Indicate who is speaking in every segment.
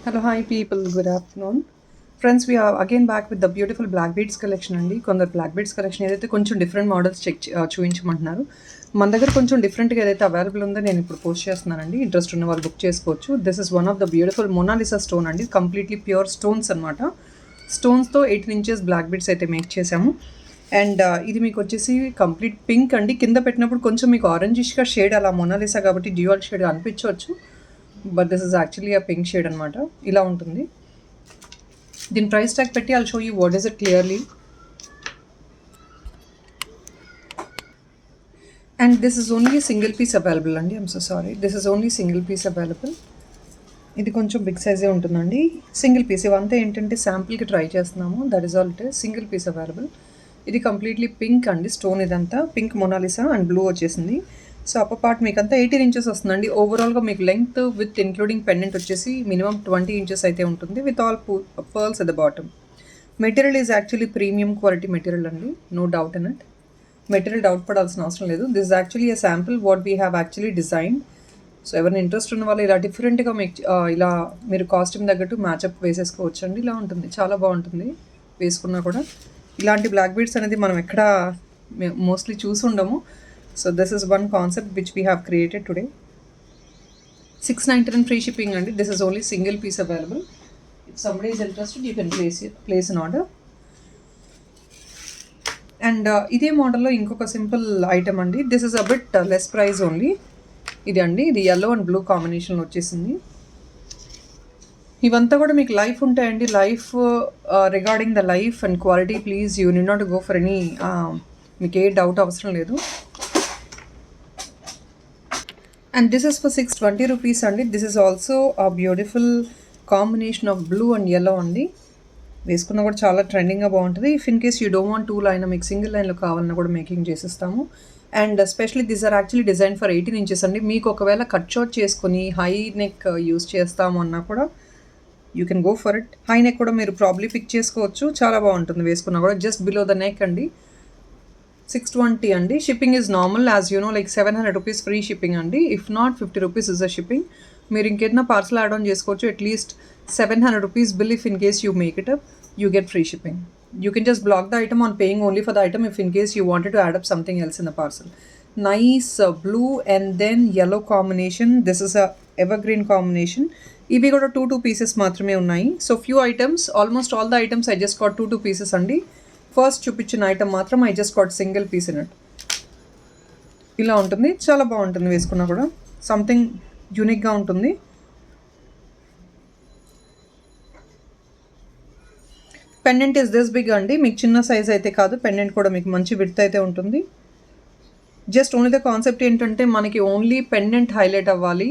Speaker 1: Hello, hi people, good afternoon. Friends, we are again back with the beautiful black beads collection అండి. కొందరు black beads collection ఏదైతే కొంచెం different models చూపించమంటున్నారు. మన దగ్గర కొంచెం డిఫరెంట్గా ఏదైతే అవైలబుల్ ఉందో నేను ఇప్పుడు పోస్ట్ చేస్తున్నానండి. ఇంట్రెస్ట్ ఉన్న వాళ్ళు బుక్ చేసుకోవచ్చు. This is one of the beautiful Mona Lisa stone అండి. కంప్లీట్లీ ప్యూర్ స్టోన్స్ అనమాట. స్టోన్స్తో 18 ఇంచెస్ బ్లాక్ బీడ్స్ అయితే మేక్ చేసాము. అండ్ ఇది మీకు వచ్చేసి కంప్లీట్ పింక్ అండి. కింద పెట్టినప్పుడు కొంచెం మీకు ఆరెంజిష్గా షేడ్ అలా మొనాలిసా కాబట్టి డ్యూయల్ షేడ్ అనిపించవచ్చు. But this is actually a pink shade అనమాట. ఇలా ఉంటుంది. దీని ప్రైస్ ట్యాగ్ పెట్టి I'll show you what is it clearly. And this is only single piece available అండి. I'm so sorry, this is only single piece available. ఇది కొంచెం big సైజే ఉంటుందండి. సింగిల్ పీస్ ఇవంతా ఏంటంటే శాంపుల్కి ట్రై చేస్తున్నాము. That is all it is. Single piece available. ఇది కంప్లీట్లీ పింక్ అండి. స్టోన్ ఇదంతా పింక్ మొనాలిసా అండ్ బ్లూ వచ్చేసింది. సో అప్పర్ పార్ట్ మీకు అంతా 18 ఇంచెస్ వస్తుందండి. ఓవరాల్గా మీకు లెంగ్త్ విత్ ఇంక్లూడింగ్ పెండెంట్ వచ్చేసి మినిమం 20 ఇంచెస్ అయితే ఉంటుంది with all pearls at the bottom. Material is actually premium quality material అండి, no doubt in it. Material doubt పడాల్సిన అవసరం లేదు. This is actually a sample what we have actually design. So ఎవరైనా interest ఉన్న వాళ్ళు ఇలా డిఫరెంట్గా మీకు ఇలా మీరు కాస్ట్యూమ్ తగ్గట్టు మ్యాచప్ వేసేసుకోవచ్చు అండి. ఇలా ఉంటుంది, చాలా బాగుంటుంది వేసుకున్నా కూడా. ఇలాంటి బ్లాక్ బీడ్స్ అనేది మనం ఎక్కడ మోస్ట్లీ చూసి ఉండము. So this is one concept which we have created today. 699 free shipping and this is only single piece available. If somebody is interested, you can place an order. And ఇదే మోడల్లో ఇంకొక simple item అండి. This is a bit less price only. ఇది అండి, ఇది yellow and blue combination వచ్చేసింది. ఇవంతా కూడా మీకు లైఫ్ ఉంటాయండి. Life regarding the life and quality please you need not go for any, మీకు ఏ డౌట్ అవసరం లేదు. And this is for 620 rupees అండి. This is also a beautiful combination of blue and yellow అండి. వేసుకున్నా కూడా చాలా ట్రెండింగ్గా బాగుంటుంది. If in case you don't want 2 line, మీకు సింగిల్ లైన్లో కావాలన్నా కూడా మేకింగ్ చేసిస్తాము. And especially these are actually design for 18 inches అండి. మీకు ఒకవేళ కట్ షార్ట్ చేసుకొని హై నెక్ యూస్ చేస్తాము అన్నా కూడా you can go for it. High neck కూడా మీరు ప్రాబ్లీ పిక్ చేసుకోవచ్చు, చాలా బాగుంటుంది వేసుకున్నా కూడా. జస్ట్ బిలో ద నెక్ అండి. 620 అండి. Shipping is normal as you know, like 700 rupees free shipping అండి. If not 50 rupees is a shipping. మీరు ఇంకేదైనా పార్సల్ యాడ్ ఆన్ చేసుకోవచ్చు. At least 700 rupees bill. If in case you make it up, you get free shipping. You can just block the item on paying only for the item if in case you wanted to add up something else in the parcel. Nice blue and then yellow combination. This is a evergreen combination. ఇవి కూడా 2 pieces మాత్రమే ఉన్నాయి. So few items, almost all the items I just got 2 pieces అండి. First చూపించిన item మాత్రం I just got single piece in it. ఇలా ఉంటుంది, చాలా బాగుంటుంది వేసుకున్నా కూడా. సంథింగ్ యూనిక్గా ఉంటుంది. పెండెంట్ ఇస్ దిస్ బిగ్ అండి. మీకు చిన్న సైజ్ అయితే కాదు, పెండెంట్ కూడా మీకు మంచి విడ్త్ అయితే ఉంటుంది. జస్ట్ ఓన్లీ ద కాన్సెప్ట్ ఏంటంటే మనకి ఓన్లీ పెండెంట్ హైలైట్ అవ్వాలి.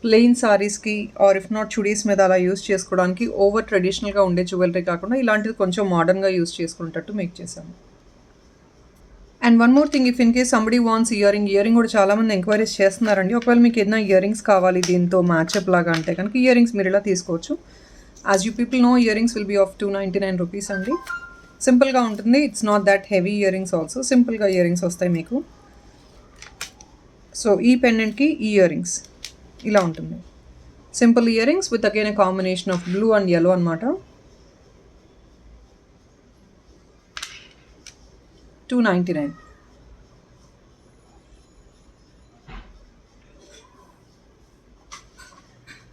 Speaker 1: ప్లెయిన్ సారీస్కి ఆర్ ఇఫ్ నాట్ చుడీస్ మీద అలా యూస్ చేసుకోవడానికి ఓవర్ ట్రెడిషనల్గా ఉండే జ్యువెలరీ కాకుండా ఇలాంటిది కొంచెం మోడర్న్గా యూస్ చేసుకునేటట్టు మేక్ చేశాము. And one more thing, if in case somebody wants earring కూడా చాలామంది ఎంక్వైరీస్ చేస్తున్నారండి. ఒకవేళ మీకు ఏదైనా ఇయరింగ్స్ కావాలి దీంతో మ్యాచ్అప్ లాగా అంటే కనుక ఇయరింగ్స్ మీరు ఇలా తీసుకోవచ్చు. As you people know, earrings will be of 299 rupees అండి. సింపుల్గా ఉంటుంది. It's not that heavy earrings also. సింపుల్గా ఇయరింగ్స్ వస్తాయి మీకు. సో ఈ పెండెంట్కి ఈ ఇయరింగ్స్ ఇలా ఉంటుంది. Simple earrings with again a combination of blue and yellow అనమాట. 299.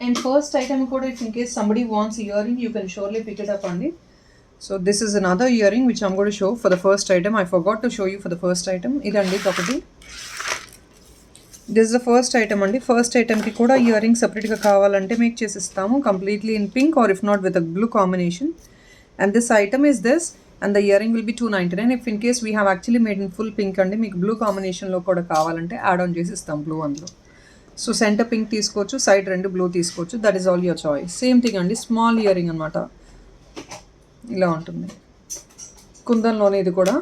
Speaker 1: And first item కూడా if in case somebody wants earring, you can surely pick it up అండి. So this is another earring which I'm going to show for the first item. I forgot to show you for the first item. ఇదండి ఒకటి. This is the first item అండి. First ఐటమ్కి కూడా earring సపరేట్గా కావాలంటే make చేసిస్తాము. Completely in pink or if not with a blue combination. And this item is this and the earring will be 299. If in case we have actually made in full pink అండి. మీకు blue కాంబినేషన్లో కూడా కావాలంటే add on చేసి ఇస్తాం blue అందులో. So centre pink తీసుకోవచ్చు, side 2 blue తీసుకోవచ్చు. That is all your choice. Same thing అండి, స్మాల్ ఇయరింగ్ అనమాట. ఇలా ఉంటుంది. కుందన్లోనే ఇది కూడా.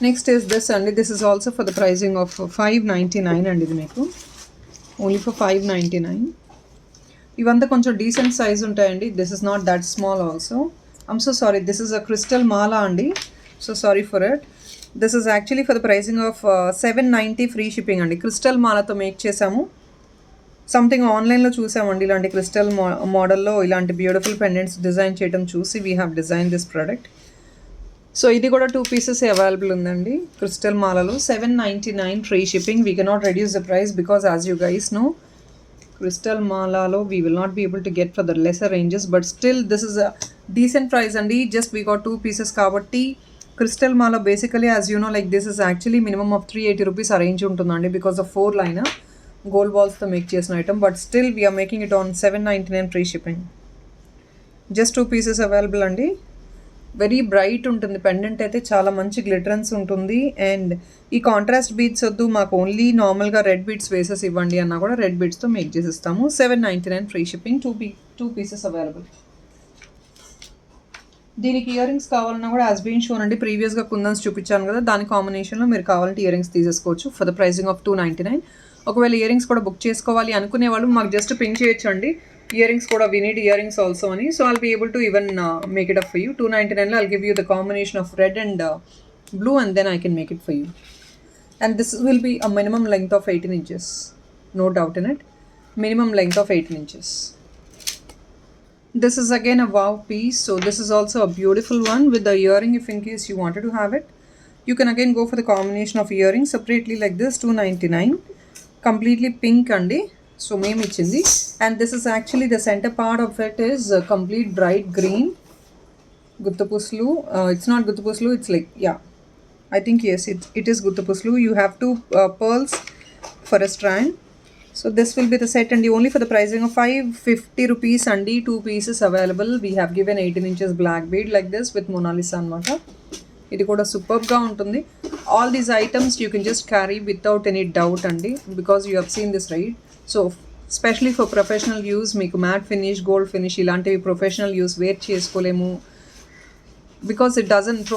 Speaker 1: నెక్స్ట్ ఈస్ దిస్ అండి. This is also for the pricing of 599 అండి. ఇది మీకు ఓన్లీ ఫర్ 599. ఇవంతా కొంచెం డీసెంట్ సైజ్ ఉంటాయండి. This is not that small also. I'm so sorry, this is a crystal mala అండి. So sorry for it. This is actually for the pricing of 790 free shipping అండి. Crystal మాలతో make చేసాము. Something ఆన్లైన్లో చూసామండి ఇలాంటి crystal మోడల్లో ఇలాంటి beautiful pendants design చేయడం చూసి we have design this product. So ఇది కూడా 2 పీసెస్ అవైలబుల్ ఉందండి. క్రిస్టల్ మాలలో 799 free shipping. We cannot reduce the price because as you guys know crystal మాలలో we will not be able to get for the lesser ranges, but still this is a decent price అండి. Just we got 2 pieces కాబట్టి crystal మాల basically as you know like this is actually minimum of 380 rupees ఆ range ఉంటుందండి because of 4 line gold బాల్స్తో make చేసిన item. But still we are making it on 799 free shipping. Just 2 pieces available అండి. Very bright ఉంటుంది pendant అయితే, చాలా మంచి గ్లిటరెన్స్ ఉంటుంది. అండ్ ఈ కాంట్రాస్ట్ బీడ్స్ వద్దు మాకు ఓన్లీ నార్మల్గా రెడ్ బీడ్స్ వేసెస్ ఇవ్వండి అన్నా కూడా రెడ్ బీడ్స్తో మేక్ చేసిస్తాము. 799 ఫ్రీ షిప్పింగ్. 2 pieces available. దీనికి ఇయర్ రింగ్స్ కావాలన్నా కూడా యాజ్ బీన్ షోన్ అండి. ప్రీవియస్గా కుందన్స్ చూపించాను కదా, దాని కాంబినేషన్లో మీరు కావాలంటే ఇయర్ రింగ్స్ తీసేసుకోవచ్చు ఫర్ ద ప్రైసింగ్ ఆఫ్ 299. ఒకవేళ ఇయర్ రింగ్స్ కూడా బుక్ చేసుకోవాలి అనుకునే వాళ్ళు మాకు జస్ట్ పింక్ చేయొచ్చు అండి. ఇయర్ రింగ్స్ కూడా we need earrings also అని. So I'll be able to even make it up for you. 299లో I'll give you the combination of red and blue and then I can make it for you. And this will be a minimum length of 18 inches. No doubt in it. Minimum length of 18 inches. This is again a wow piece. So this is also a beautiful one with the earring if in case you wanted to have it. You can again go for the combination of earrings separately like this. 299. Completely pink andi. So meme ichindi. And this is actually the center part of it is complete bright green. Guttapuslu. It's not Guttapuslu. It's like, yeah. I think yes, it is Guttapuslu. You have 2 pearls for a strand. So this will be the set and only for the pricing of 550 rupees and 2 pieces available. We have given 18 inches black bead like this with Mona Lisa anamata. Idi kuda superb ga untundi. All these items you can just carry without any doubt andi because you have seen this, right? So especially for professional use meeku matte finish, gold finish ilantivi professional use wear చేసుకొలేము because it doesn't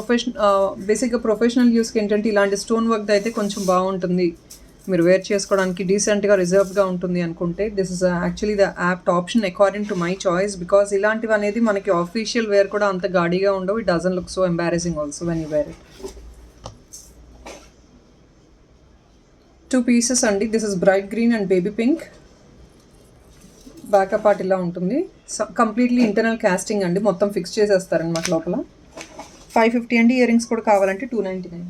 Speaker 1: బేసిక్గా professional యూస్కి ఏంటంటే ఇలాంటి stone work అయితే కొంచెం బాగుంటుంది, మీరు wear చేసుకోవడానికి డీసెంట్గా రిజర్వ్గా ఉంటుంది అనుకుంటే this is actually the apt option according to my choice because ఇలాంటివి అనేది మనకి ఆఫీషియల్ వేర్ కూడా అంత గాడిగా ఉండవు. It doesn't look so embarrassing also when you wear it. 2 pieces అండి. This is bright green and baby pink. Backup part ఇలా ఉంటుంది. కంప్లీట్లీ ఇంటర్నల్ కాస్టింగ్ అండి, మొత్తం ఫిక్స్ చేసేస్తారనమాట లోపల. 550 అండి. ఇయర్ రింగ్స్ కూడా కావాలంటే 299.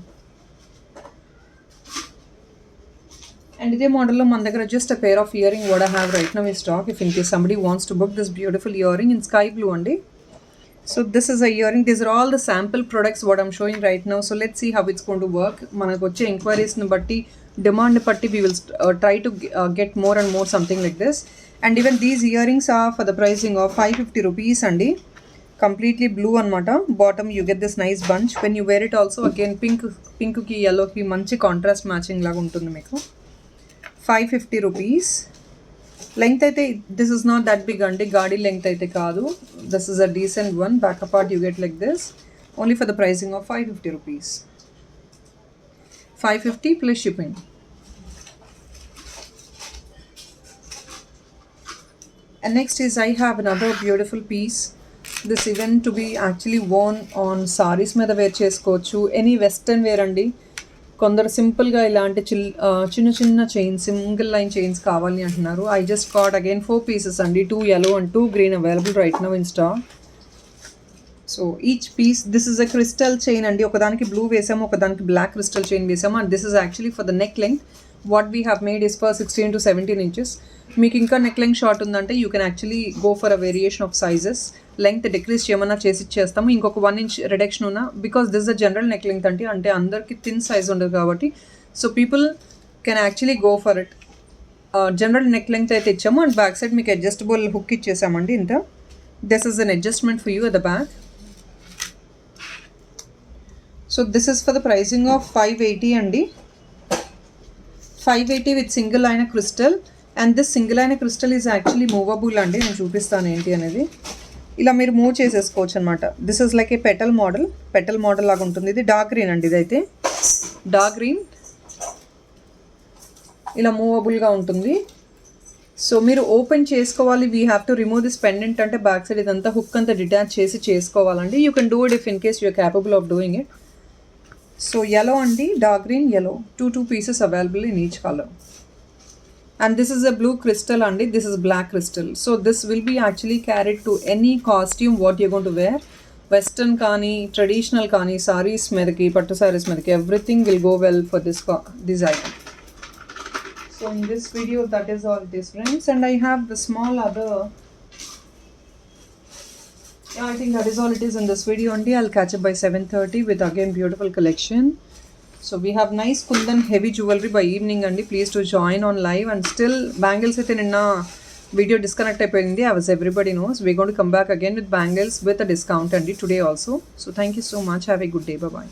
Speaker 1: అండ్ ఇదే మోడల్లో మన దగ్గర just a pair of earring what I have right now in stock if in case somebody wants to book this beautiful earring in sky blue అండి. So this is a earring. These are all the sample products what I'm showing right now. So let's see how it's going to work. మనకు వచ్చే ఎంక్వైరీస్ని బట్టి డిమాండ్ని బట్టి we will try to get more and more something like this. And even these earrings are for the pricing of 550 rupees అండి. Completely blue అనమాట. Bottom you get this nice bunch when you wear it also. Again పింక్కి ఎల్లోకి మంచి contrast matching లాగా ఉంటుంది మీకు. 550 rupees. Length అయితే this is not that big అండి, గాడి లెంగ్త్ అయితే కాదు. This is a decent one. Backup part you get like this only for the pricing of 550 rupees. 550 plus shipping. And next is I have another beautiful piece. This even to be actually worn on sarees మీద wear చేసుకోవచ్చు. Any western wear అండి. కొందరు సింపుల్గా ఇలాంటి చిన్న చిన్న chains, single line chains కావాలి అంటున్నారు. I just got again 4 pieces అండి. 2 yellow and 2 green available right now in stock. So each piece this is a crystal chain అండి. ఒకదానికి బ్లూ వేసాము, ఒకదానికి బ్లాక్ క్రిస్టల్ చైన్ వేసాము. And this is actually for the neck length. What we have made is for 16 to 17 inches. మీకు ఇంకా neck length short ఉందంటే you can actually go for a variation of sizes. Length decrease చేయమన్నా చేసి ఇచ్చేస్తాము. ఇంకొక 1 inch reduction ఉన్నా because this the general neck length అంటే అందరికి థిన్ సైజ్ ఉండదు కాబట్టి so people can actually go for it. General neck length అయితే ఇచ్చాము అండ్ బ్యాక్ సైడ్ మీకు అడ్జస్టబుల్ హుక్ ఇచ్చేసామండి ఇంత. This is an adjustment for you at the back. So this is for the pricing of 580 అండి. 580 with single అయిన crystal. And this single అయిన crystal is actually movable అండి. నేను చూపిస్తాను ఏంటి అనేది. ఇలా మీరు మూవ్ చేసేసుకోవచ్చు అనమాట. This is like A petal model లాగా ఉంటుంది. ఇది డార్క్ గ్రీన్ అండి. ఇదైతే డార్క్ గ్రీన్ ఇలా మూవబుల్గా ఉంటుంది. సో మీరు ఓపెన్ చేసుకోవాలి. We have to remove this pendant అంటే బ్యాక్ సైడ్ ఇదంతా హుక్ అంతా డిటాచ్ చేసి చేసుకోవాలండి. You can do it if in case you are capable of doing it. So yellow అండి, dark green yellow, two pieces available in each color. And this is a blue crystal అండి, this is black crystal. So this will be actually carried to any costume what you're going to wear. Western కానీ traditional కానీ sarees మీదకి, పట్టు sarees మీదకి, everything will go well for this item. So in this video that is all it is, friends. And I have the small other, I think that is all it is in this video only. I'll catch up by 7:30 with again beautiful collection. So we have nice kundan heavy jewelry by evening andi. Please to join on live. And still bangles అయితే నిన్న video disconnect అయిపోయింది, as everybody knows. We're going to come back again with bangles with a discount andi today also. So thank you so much. Have a good day. Bye bye.